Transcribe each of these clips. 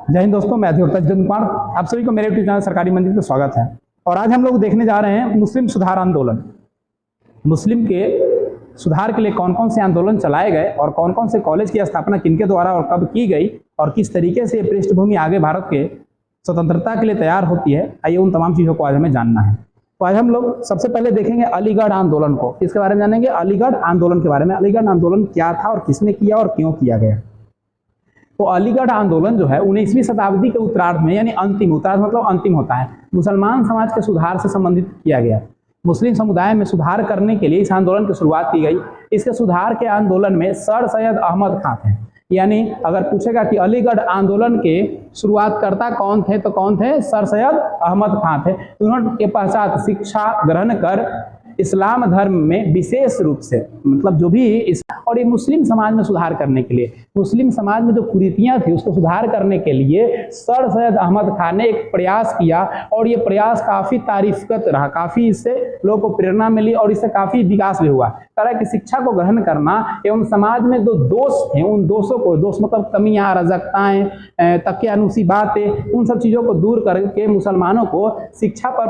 जय हिंद दोस्तों, मैं अर्जुन कुमार। आप सभी को मेरे यूट्यूब चैनल सरकारी मंदिर में स्वागत है। और आज हम लोग देखने जा रहे हैं मुस्लिम सुधार आंदोलन। मुस्लिम के सुधार के लिए कौन कौन से आंदोलन चलाए गए और कौन कौन से कॉलेज की स्थापना किनके द्वारा और कब की गई और किस तरीके से पृष्ठभूमि आगे भारत के स्वतंत्रता के लिए तैयार होती है, आइए उन तमाम चीज़ों को आज हमें जानना है। तो आज हम लोग सबसे पहले देखेंगे अलीगढ़ आंदोलन को। इसके बारे में जानेंगे, अलीगढ़ आंदोलन के बारे में। अलीगढ़ आंदोलन क्या था और किसने किया और क्यों किया गया। तो अलीगढ़ आंदोलन जो है 19वीं शताब्दी के उत्तरार्ध में, यानी अंतिम, उत्तरार्ध मतलब अंतिम होता है, मुसलमान समाज के सुधार से संबंधित किया गया। मुस्लिम समुदाय में सुधार करने के लिए इस आंदोलन की शुरुआत की गई। इसके सुधार के आंदोलन में सर सैयद अहमद खां थे। यानी अगर पूछेगा कि अलीगढ़ आंदोलन के शुरुआतकर्ता कौन थे, तो कौन थे? सर सैयद अहमद खां थे। उन्होंने पश्चात शिक्षा ग्रहण कर इस्लाम धर्म में विशेष रूप से, मतलब जो भी इस, और ये मुस्लिम समाज में सुधार करने के लिए, मुस्लिम समाज में जो कुरीतियां थी उसको सुधार करने के लिए सर सैयद अहमद खान ने एक प्रयास किया। और ये प्रयास काफ़ी तारीफगत रहा, काफ़ी इससे लोगों को प्रेरणा मिली और इससे काफ़ी विकास भी हुआ। तरह की शिक्षा को ग्रहण करना एवं समाज में जो दोष हैं उन दोषों को, दोष मतलब कमियाँ, अराजकताएँ, तकियानुसी बातें, उन सब चीज़ों को दूर करके मुसलमानों को शिक्षा पर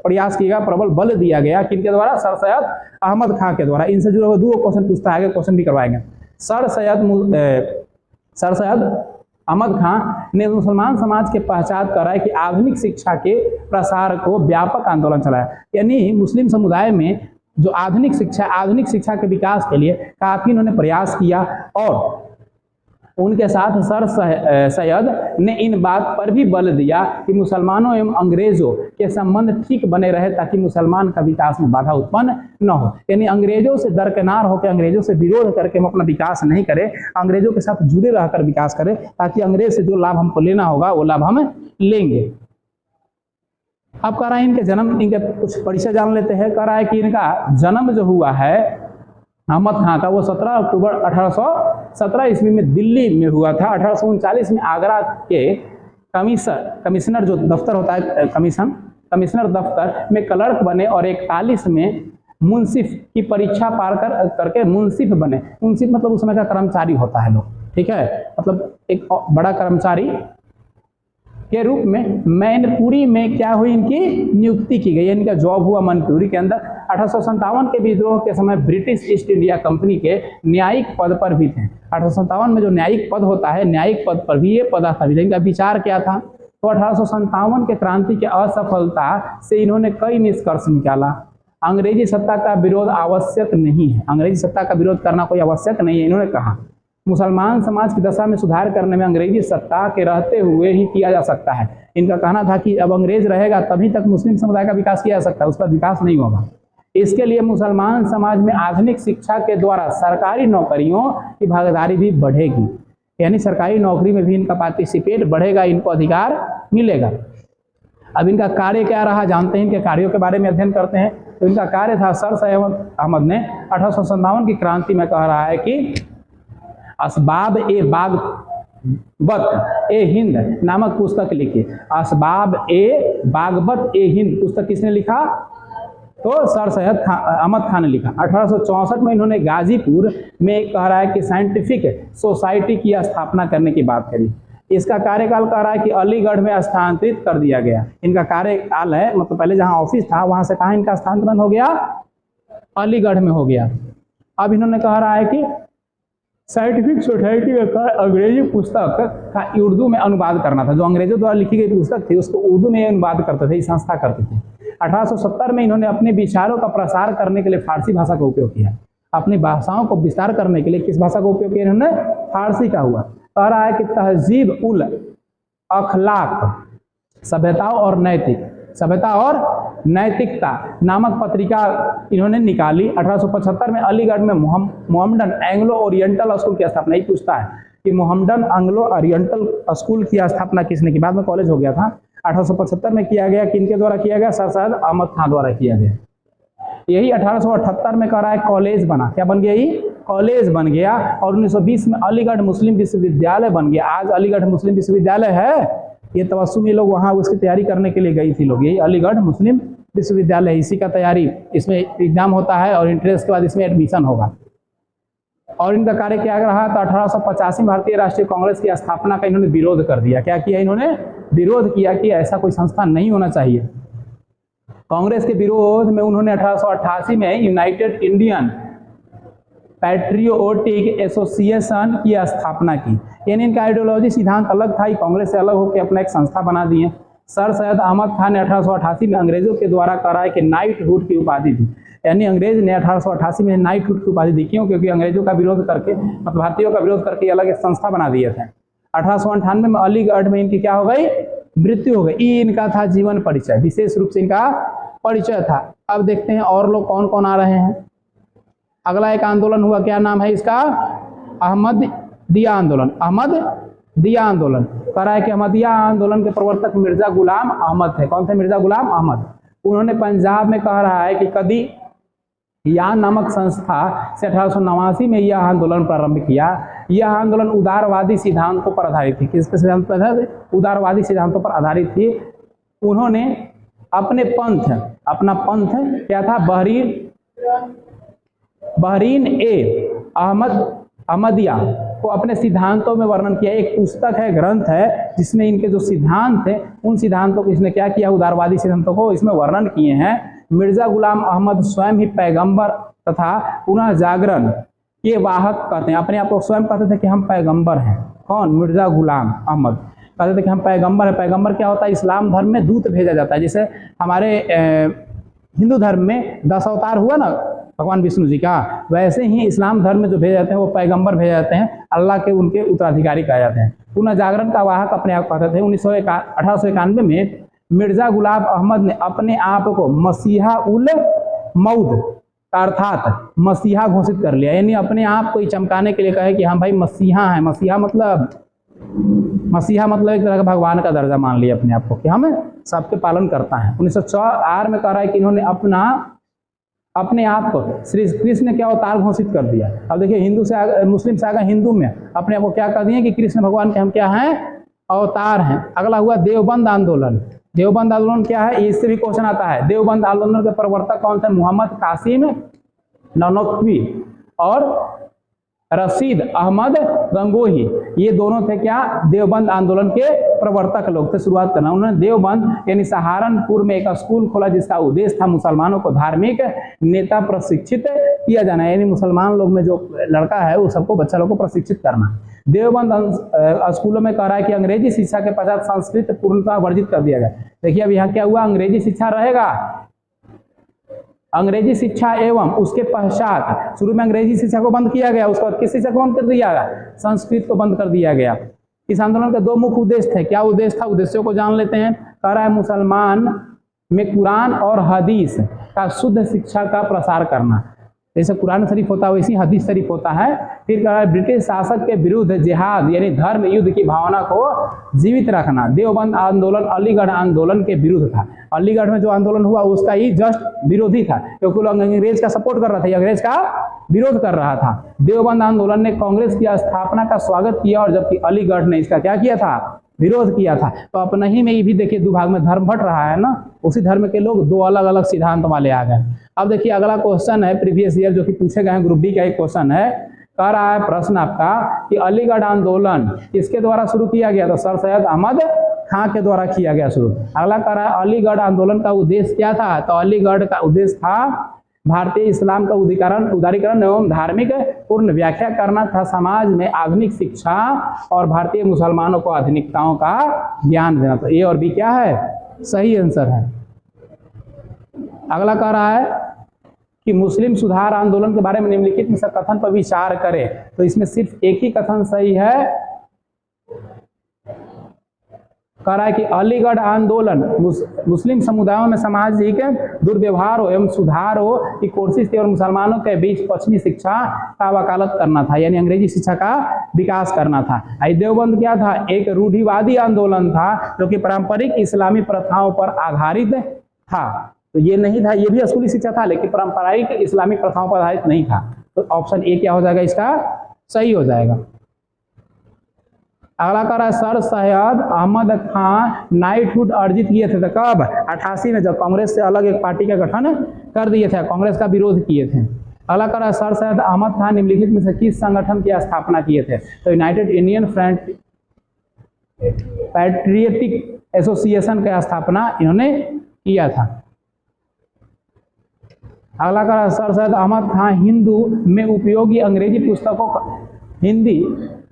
प्रयास किया, प्रबल बल दिया गया। किनके द्वारा? सर सैयद अहमद खां के द्वारा। इनसे जुड़े हुए दो क्वेश्चन पूछता है, क्वेश्चन भी करवाएंगे। सर सैयद अहमद खां ने मुसलमान समाज के पहचान कराया कि आधुनिक शिक्षा के प्रसार को व्यापक आंदोलन चलाया। यानी मुस्लिम समुदाय में जो आधुनिक शिक्षा के विकास के लिए काफ़ी इन्होंने प्रयास किया। और उनके साथ सर सैयद ने इन बात पर भी बल दिया कि मुसलमानों एवं अंग्रेजों के संबंध ठीक बने रहे ताकि मुसलमान का विकास में बाधा उत्पन्न न हो। यानी अंग्रेजों से दरकिनार होकर, अंग्रेजों से विरोध करके हम अपना विकास नहीं करें, अंग्रेजों के साथ जुड़े रहकर विकास करें, ताकि अंग्रेज से जो लाभ हमको लेना होगा वो लाभ हम लेंगे। अब कह रहा है इनके जन्म, इनके कुछ परिचय जान लेते हैं। कह रहा है कि इनका जन्म जो हुआ है अहमद खां का, वो 17 अक्टूबर 1817 ईस्वी में दिल्ली में हुआ था। 1839 में आगरा के कमिश्नर जो दफ्तर होता है, कमिश्नर दफ्तर में क्लर्क बने और 41 में मुंसिफ की परीक्षा पार करके मुंसिफ बने। मुंसिफ मतलब उस समय का कर्मचारी होता है लोग, ठीक है, मतलब एक बड़ा कर्मचारी के रूप में मैनपुरी में क्या हुई, इनकी नियुक्ति की गई। इनका जॉब हुआ मैनपुरी के अंदर। 1857 के विद्रोह के समय ब्रिटिश ईस्ट इंडिया कंपनी के न्यायिक पद पर भी थे। 1857 में जो न्यायिक पद होता है, न्यायिक पद पर भी ये पदाधिकारी थे। इनका विचार क्या था? तो 1857 के क्रांति की असफलता से इन्होंने कई निष्कर्ष निकाला। अंग्रेजी सत्ता का विरोध आवश्यक नहीं है, अंग्रेजी सत्ता का विरोध करना कोई आवश्यक नहीं है। इन्होंने कहा मुसलमान समाज की दशा में सुधार करने में अंग्रेजी सत्ता के रहते हुए ही किया जा सकता है। इनका कहना था कि अब अंग्रेज रहेगा तभी तक मुस्लिम समुदाय का विकास किया जा सकता है, उसका विकास नहीं होगा। इसके लिए मुसलमान समाज में आधुनिक शिक्षा के द्वारा सरकारी नौकरियों की भागीदारी भी बढ़ेगी। यानी सरकारी नौकरी में भी इनका पार्टिसिपेट बढ़ेगा, इनको अधिकार मिलेगा। अब इनका कार्य क्या रहा जानते हैं, इनके कार्यों के बारे में अध्ययन करते हैं। तो इनका कार्य था, सर सैयद अहमद ने 1857 की क्रांति में कह रहा है कि असबाब ए बागबत ए हिंद नामक पुस्तक लिखी। असबाब ए बागबत ए हिंद पुस्तक किसने लिखा? तो सर सैयद अहमद खान ने लिखा। 1864 में इन्होंने गाजीपुर में कह रहा है कि साइंटिफिक सोसाइटी की स्थापना करने की बात करी। इसका कार्यकाल कह रहा है कि अलीगढ़ में स्थानांतरित कर दिया गया। इनका कार्यकाल है, मतलब पहले जहां ऑफिस था वहां से कहाँ इनका स्थानांतरण हो गया? अलीगढ़ में हो गया। अब इन्होंने कह रहा है कि साइंटिफिक सोसाइटी का अंग्रेजी पुस्तक का उर्दू में अनुवाद करना था। जो अंग्रेजों द्वारा लिखी गई पुस्तक थी उसको उर्दू में अनुवाद करते थे, ये संस्था करती थी। 1870 में इन्होंने अपने विचारों का प्रसार करने के लिए फारसी भाषा का उपयोग किया। अपनी भाषाओं को विस्तार करने के लिए किस भाषा का उपयोग किया इन्होंने? फारसी का हुआ। कह रहा है कि तहजीब उल अखलाक, सभ्यता और नैतिकता नामक पत्रिका इन्होंने निकाली। 1875 में अलीगढ़ में मोहम्मडन एंग्लो ओरिएंटल स्कूल की स्थापना। ये पूछता है कि मोहम्मडन एंग्लो ओरिएंटल स्कूल की स्थापना किसने की? बाद में कॉलेज हो गया था। 1875 में किया गया। किनके द्वारा किया गया? सर सैयद अहमद खां द्वारा किया गया। यही 1878 में कह रहा है कॉलेज बना। क्या बन गया? ये कॉलेज बन गया। और 1920 में अलीगढ़ मुस्लिम विश्वविद्यालय बन गया। आज अलीगढ़ मुस्लिम विश्वविद्यालय है। ये तवस्सुम में लोग वहाँ उसकी तैयारी करने के लिए गई थी लोग। यही अलीगढ़ मुस्लिम विश्वविद्यालय, इसी का तैयारी, इसमें एग्जाम होता है और इंट्रेंस के बाद इसमें एडमिशन होगा। और इनका कार्य क्या रहा? तो 1885 भारतीय राष्ट्रीय कांग्रेस की स्थापना का इन्होंने विरोध कर दिया। क्या किया इन्होंने? विरोध किया कि ऐसा कोई संस्था नहीं होना चाहिए। कांग्रेस के विरोध में उन्होंने 1888 में यूनाइटेड इंडियन पैट्रियोटिक एसोसिएशन की स्थापना की। यानी इनका आइडियोलॉजी सिद्धांत अलग था, कांग्रेस से अलग होकर अपना एक संस्था बना दिए। सर सैयद अहमद खान ने 1888 में अंग्रेजों के द्वारा कराए कि नाइटहुड की उपाधि दी। यानी अंग्रेज ने 1888 में नाइटहुड की उपाधि दी। क्यों? क्योंकि अंग्रेजों का विरोध करके, मतलब भारतीयों का विरोध करके अलग एक संस्था बना दिए थे। 1898 में अलीगढ़ में इनकी क्या हो गई? मृत्यु हो गई। ये इनका था जीवन परिचय, विशेष रूप से इनका परिचय था। अब देखते हैं और लोग कौन कौन आ रहे हैं। अगला एक आंदोलन हुआ, क्या नाम है इसका? अहमदिया आंदोलन। अहमदिया आंदोलन कराए कि अहमदिया आंदोलन के प्रवर्तक मिर्जा गुलाम अहमद थे। कौन थे? मिर्जा गुलाम अहमद। उन्होंने पंजाब में कह रहा है कि कदी या नामक संस्था से 1889 में यह आंदोलन प्रारंभ किया। यह आंदोलन उदारवादी सिद्धांतों पर आधारित थी। किसके सिद्धांत पर आधारित? उदारवादी सिद्धांतों पर आधारित थी। उन्होंने अपने पंथ, अपना पंथ क्या था? बहरीन ए अहमदिया को अपने सिद्धांतों में वर्णन किया। एक पुस्तक है, ग्रंथ है, जिसमें इनके जो सिद्धांत थे उन सिद्धांतों को इसने क्या किया? उदारवादी सिद्धांतों को इसमें वर्णन किए हैं। मिर्जा गुलाम अहमद स्वयं ही पैगंबर तथा पुनः जागरण के वाहक कहते हैं। अपने आप को स्वयं कहते थे कि हम पैगंबर हैं। कौन? मिर्जा गुलाम अहमद कहते थे कि हम पैगंबर हैं। पैगंबर क्या होता है? इस्लाम धर्म में दूत भेजा जाता है। जैसे हमारे हिंदू धर्म में 10 अवतार हुआ ना भगवान विष्णु जी का, वैसे ही इस्लाम धर्म में जो भेजे जाते हैं वो पैगंबर भेजे जाते हैं, अल्लाह के उनके उत्तराधिकारी कहे जाते हैं। पुनः जागरण का वाहक अपने आप कहते थे। 1891 में मिर्जा गुलाम अहमद ने अपने आप को मसीहा उल मौद अर्थात मसीहा घोषित कर लिया। यानी अपने आप को चमकाने के लिए कहे कि हम भाई मसीहा हैं। मसीहा मतलब एक तरह का भगवान का दर्जा मान लिया अपने आप को कि हम सबके पालन करता है। 1904 में कह रहा है कि इन्होंने अपने आप को श्री कृष्ण ने क्या अवतार घोषित कर दिया। अब देखिए हिंदू से मुस्लिम से आगे हिंदू में अपने आप को क्या कर दिए कि कृष्ण भगवान के हम क्या हैं? अवतार हैं। अगला हुआ देवबंद आंदोलन। देवबंद आंदोलन क्या है? इससे भी क्वेश्चन आता है। देवबंद आंदोलन के प्रवर्तक कौन थे? मोहम्मद कासिम ननोत्वी और रशीद अहमद गंगोही। ये दोनों थे क्या? देवबंद आंदोलन के प्रवर्तक लोग थे। शुरुआत करना उन्होंने देवबंद यानी सहारनपुर में एक स्कूल खोला जिसका उद्देश्य था मुसलमानों को धार्मिक नेता प्रशिक्षित किया जाना। यानी मुसलमान लोग में जो लड़का है वो सबको, बच्चा लोग को प्रशिक्षित करना। देवबंद स्कूलों में कह रहा है कि अंग्रेजी शिक्षा के पश्चात संस्कृत पूर्णतः वर्जित कर दिया गया। देखिए अब यहाँ क्या हुआ? अंग्रेजी शिक्षा रहेगा, अंग्रेजी शिक्षा एवं उसके पश्चात शुरू में अंग्रेजी शिक्षा को बंद किया गया, उसके बाद किस शिक्षा को बंद कर दिया गया? संस्कृत को बंद कर दिया गया। इस आंदोलन के 2 मुख्य उद्देश्य थे। क्या उद्देश्य था? उद्देश्यों को जान लेते हैं। कह रहा है मुसलमान में कुरान और हदीस का शुद्ध शिक्षा का प्रसार करना। जैसे कुरान शरीफ होता है वैसे ही हदीस शरीफ होता है। फिर कह रहा है ब्रिटिश शासक के विरुद्ध जिहाद यानी धर्म युद्ध की भावना को जीवित रखना। देवबंद आंदोलन अलीगढ़ आंदोलन के विरुद्ध था। अलीगढ़ में जो आंदोलन हुआ उसका ही जस्ट विरोधी था, क्योंकि लोग अंग्रेज का सपोर्ट कर रहा था, अंग्रेज का विरोध कर रहा था। देवबंद आंदोलन ने कांग्रेस की स्थापना का स्वागत किया और जबकि अलीगढ़ ने इसका क्या किया था? विरोध किया था। तो अपने ही में ये भी देखिए 2 भाग में धर्म बट रहा है ना, उसी धर्म के लोग 2 अलग अलग सिद्धांत वाले आ गए। अब देखिए अगला क्वेश्चन है प्रीवियस ईयर जो कि पूछे गए हैं, ग्रुप डी का एक क्वेश्चन है। कह रहा है प्रश्न आपका कि अलीगढ़ आंदोलन किसके द्वारा शुरू किया गया? तो सर सैयद अहमद खां के द्वारा किया गया शुरू। अगला कह रहा है अलीगढ़ आंदोलन का उद्देश्य क्या था? तो अलीगढ़ का उद्देश्य था भारतीय इस्लाम का उदारीकरण एवं धार्मिक पूर्ण व्याख्या करना था, समाज में आधुनिक शिक्षा और भारतीय मुसलमानों को आधुनिकताओं का ज्ञान देना। तो ए और बी क्या है? सही आंसर है। अगला कह रहा है कि मुस्लिम सुधार आंदोलन के बारे में निम्नलिखित में से कथन पर विचार करें। तो इसमें सिर्फ एक ही कथन सही है। कह रहा है कि अलीगढ़ आंदोलन मुस्लिम समुदायों में सामाजिक दुर्व्यवहार एवं सुधार की कोशिश थी और मुसलमानों के बीच पश्चिमी शिक्षा का वकालत करना था, यानी अंग्रेजी शिक्षा का विकास करना था। देवबंद क्या था? एक रूढ़िवादी आंदोलन था जो कि पारंपरिक इस्लामी प्रथाओं पर आधारित था। तो ये नहीं था, ये भी स्कूली शिक्षा था लेकिन पारंपरिक इस्लामी प्रथाओं पर आधारित नहीं था। तो ऑप्शन ए क्या हो जाएगा? इसका सही हो जाएगा। अगला कह रहा है सर सैयद अहमद खां नाइटहुड अर्जित किए थे। तो कब? 88 में, जब कांग्रेस से अलग एक पार्टी का गठन कर दिए थे, कांग्रेस का विरोध किए थे। अगला कर रहा है सर सैयद अहमद खान निम्नलिखित में से किस संगठन की स्थापना किए थे? तो यूनाइटेड इंडियन पैट्रियटिक एसोसिएशन की स्थापना इन्होंने किया था। अगला कर रहा है सर सैयद अहमद खान हिंदू में उपयोगी अंग्रेजी पुस्तकों का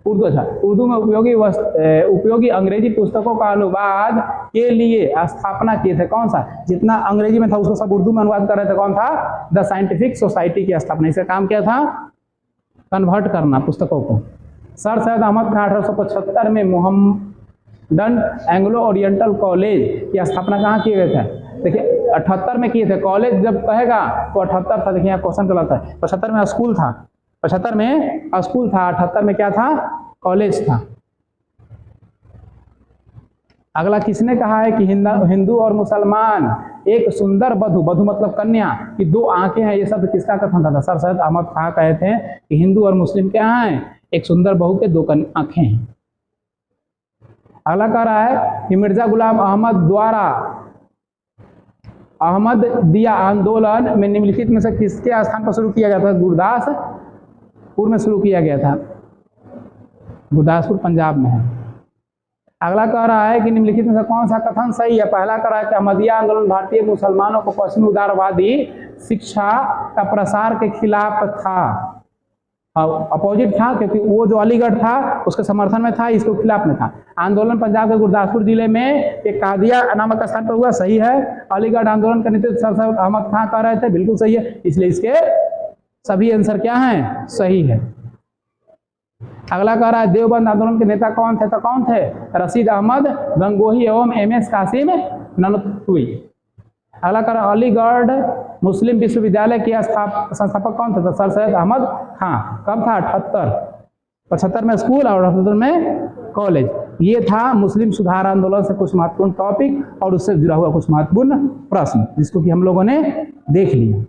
उर्दू में उपयोगी अंग्रेजी पुस्तकों का अनुवाद के लिए स्थापना किए थे। कौन सा? जितना अंग्रेजी में था उसको सब उर्दू में अनुवाद कर रहे थे। कौन था? द साइंटिफिक सोसाइटी की स्थापना। इसका काम क्या था? कन्वर्ट करना पुस्तकों को। सर सैयद अहमद खान 1875 में मोहम्मडन एंग्लो ओरिएंटल कॉलेज की स्थापना कहाँ किए गए थे? देखिए 78 में किए थे। कॉलेज जब कहेगा तो 78 था। देखिए यहाँ क्वेश्चन चलाता है। 75 में स्कूल था, 75 में स्कूल था, 78 में क्या था? कॉलेज था। अगला किसने कहा है कि हिंदू और मुसलमान एक सुंदर बधू मतलब कन्या की दो आंखें हैं? ये सब किसका कथन था? सर सैयद अहमद खान कहते हैं कि हिंदू और मुस्लिम क्या हैं? एक सुंदर बहू के दो आंखें हैं। अगला कह रहा है कि मिर्जा गुलाम अहमद द्वारा अहमदिया आंदोलन में निम्नलिखित में से किसके स्थान पर शुरू किया गया था? गुरदासपुर में शुरू किया गया था। गुरदासपुर पंजाब में है। अगला कह रहा है कि निम्नलिखित में से कौन सा कथन सही है? पहला कह रहा है कि अहमदिया आंदोलन भारतीय मुसलमानों को पश्चिमी उदारवादी शिक्षा का प्रसार के खिलाफ था, अपोजिट था, क्योंकि वो जो अलीगढ़ था उसके समर्थन में था, इसके खिलाफ में था। आंदोलन पंजाब के गुरदासपुर जिले में एक कादिया नामक स्थान पर हुआ, सही है। अलीगढ़ आंदोलन का नेतृत्व सर सैयद अहमद खान कर रहे थे, बिल्कुल सही है। इसलिए इसके सभी आंसर क्या हैं? सही है। अगला कह रहा है देवबंद आंदोलन के नेता कौन थे? तो कौन थे? रशीद अहमद गंगोही एवं एमएस कासिम ननतवी। अगला कह रहा है अलीगढ़ मुस्लिम विश्वविद्यालय के संस्थापक कौन थे? तो सर सैयद अहमद खान। कब था? 75 में स्कूल और 78 में कॉलेज। ये था मुस्लिम सुधार आंदोलन से कुछ महत्वपूर्ण टॉपिक और उससे जुड़ा हुआ कुछ महत्वपूर्ण प्रश्न, जिसको कि हम लोगों ने देख लिया।